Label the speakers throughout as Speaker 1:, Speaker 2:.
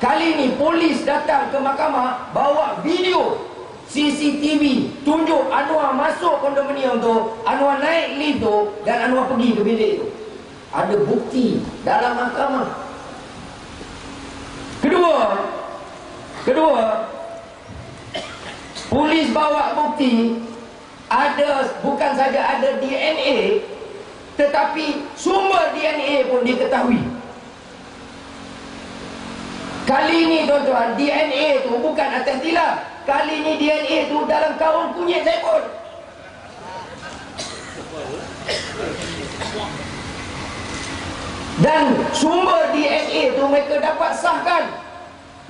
Speaker 1: Kali ni polis datang ke mahkamah bawa video CCTV, tunjuk Anwar masuk kondominium tu, Anwar naik lift tu, dan Anwar pergi ke bilik tu. Ada bukti dalam mahkamah. Kedua, polis bawa bukti ada, bukan saja ada DNA, tetapi sumber DNA pun diketahui. Kali ini tuan-tuan, DNA tu bukan atas tilap. Kali ini DNA tu dalam karung kunyit Saiful. Dan sumber DNA tu mereka dapat sahkan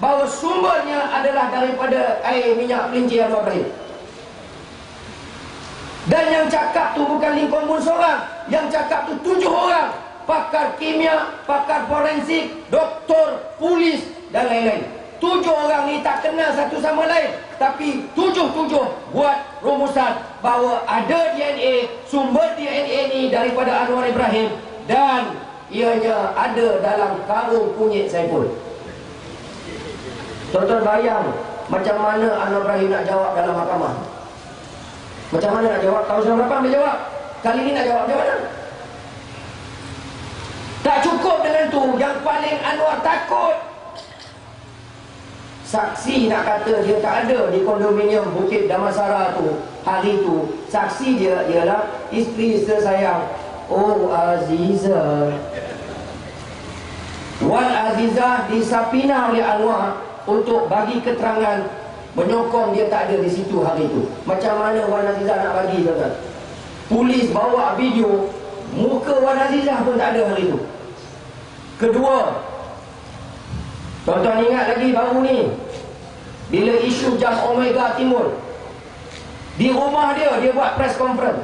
Speaker 1: bahawa sumbernya adalah daripada air minyak kelinci Anwar Ibrahim. Dan yang cakap tu bukan Lincoln Bun seorang, yang cakap tu 7 orang. Pakar kimia, pakar forensik, doktor, polis dan lain-lain. 7 orang ni tak kenal satu sama lain, tapi 7 buat rumusan bahawa ada DNA, sumber DNA ni daripada Anwar Ibrahim, dan ianya ada dalam karung kunyit Saiful. Tuan-tuan bayang macam mana Anwar Ibrahim nak jawab dalam mahkamah. Macam mana nak jawab? Tahun 98 dia jawab. Kali ni nak jawab macam mana? Tak cukup dengan tu, yang paling Anwar takut, saksi nak kata dia tak ada di kondominium Bukit Damansara tu hari tu. Saksi dia ialah isteri sayang, Oh Azizah. Wan Azizah disapina oleh Anwar untuk bagi keterangan, menyokong dia tak ada di situ hari itu. Macam mana Wan Azizah nak bagi, tuan-tuan? Polis bawa video, muka Wan Azizah pun tak ada hari itu. Kedua, tuan-tuan ingat lagi baru ni, bila isu Jam Omega Timur, di rumah dia buat press conference.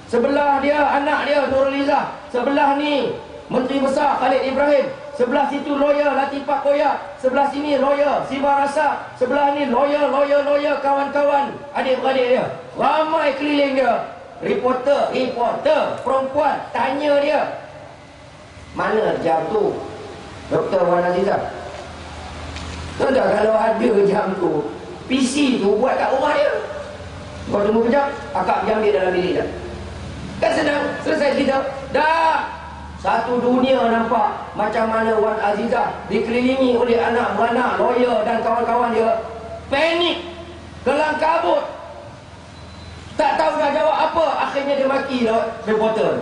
Speaker 1: Sebelah dia anak dia Nurul Izzah, sebelah ni Menteri Besar Khalid Ibrahim, sebelah situ lawyer Latifah Koyak, sebelah sini lawyer Siva Rasa, sebelah ni lawyer kawan-kawan adik-beradik dia. Ramai keliling dia. Reporter perempuan tanya dia, mana jam tu Dr. Wan Azizah? Tuan-tuan, kalau ada jam tu, PC tu buat kat rumah dia. Kau tunggu kejap, akak jam dia dalam bilik dah. Kan senang, selesai cerita. Dah satu dunia nampak macam mana Wan Azizah dikelilingi oleh anak beranak lawyer dan kawan-kawan dia. Panik, kelang kabut, tak tahu dah jawab apa. Akhirnya dia maki reporter.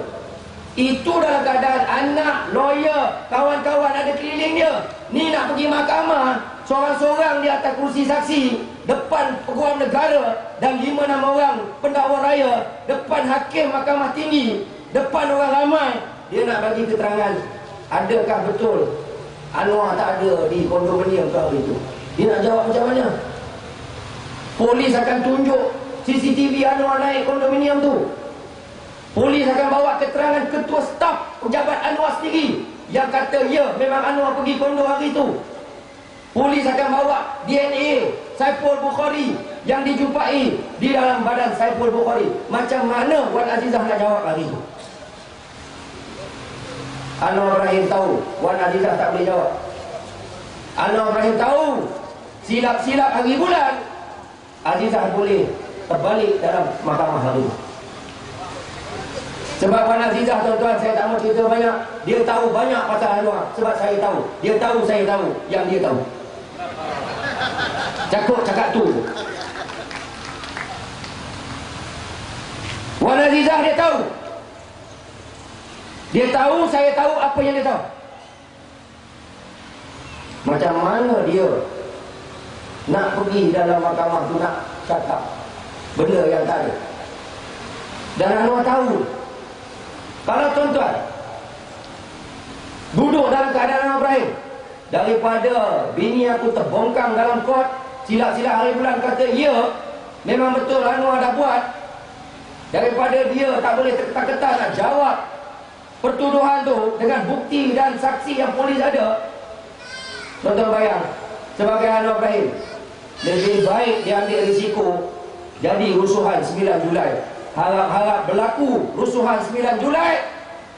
Speaker 1: Itu dalam keadaan anak, lawyer, kawan-kawan ada keliling dia. Ni nak pergi mahkamah, seorang-seorang di atas kursi saksi, depan Peguam Negara dan 5-6 orang pendakwa raya, depan hakim mahkamah tinggi, depan orang ramai. Dia nak bagi keterangan, adakah betul Anwar tak ada di kondominium hari itu. Dia nak jawab macam mana? Polis akan tunjuk CCTV Anwar naik kondominium tu. Polis akan bawa keterangan ketua staf pejabat Anwar sendiri yang kata ya, memang Anwar pergi kondo hari itu. Polis akan bawa DNA Saiful Bukhari yang dijumpai di dalam badan Saiful Bukhari. Macam mana Wan Azizah nak jawab hari itu? Anwar Ibrahim tahu Wan Azizah tak boleh jawab. Anwar Ibrahim tahu silap-silap hari bulan Azizah boleh terbalik dalam mahkamah hari itu. Sebab Wan Azizah, tuan-tuan, saya tak mau cerita banyak. Dia tahu banyak pasal Anwar. Sebab saya tahu. Dia tahu saya tahu yang dia tahu. Cakap tu. Wan Azizah dia tahu. Dia tahu, saya tahu apa yang dia tahu. Macam mana dia nak pergi dalam mahkamah tu nak cakap benda yang tak ada. Dan Anwar tahu. Kalau tuan-tuan duduk dalam keadaan Anwar Ibrahim, daripada bini aku terbongkang dalam kot, silap-silap hari bulan kata ya, memang betul Anwar dah buat, daripada dia tak boleh terketat-ketat nak jawab pertuduhan tu dengan bukti dan saksi yang polis ada. Tuan-tuan bayang, sebagai Anwar Ibrahim, lebih baik dia ambil risiko jadi rusuhan 9 Julai. Harap-harap berlaku rusuhan 9 Julai,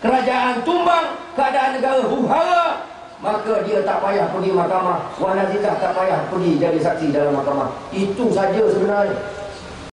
Speaker 1: kerajaan tumbang, keadaan negara huru-hara, maka dia tak payah pergi mahkamah. Wan Azizah tak payah pergi jadi saksi dalam mahkamah. Itu saja sebenarnya.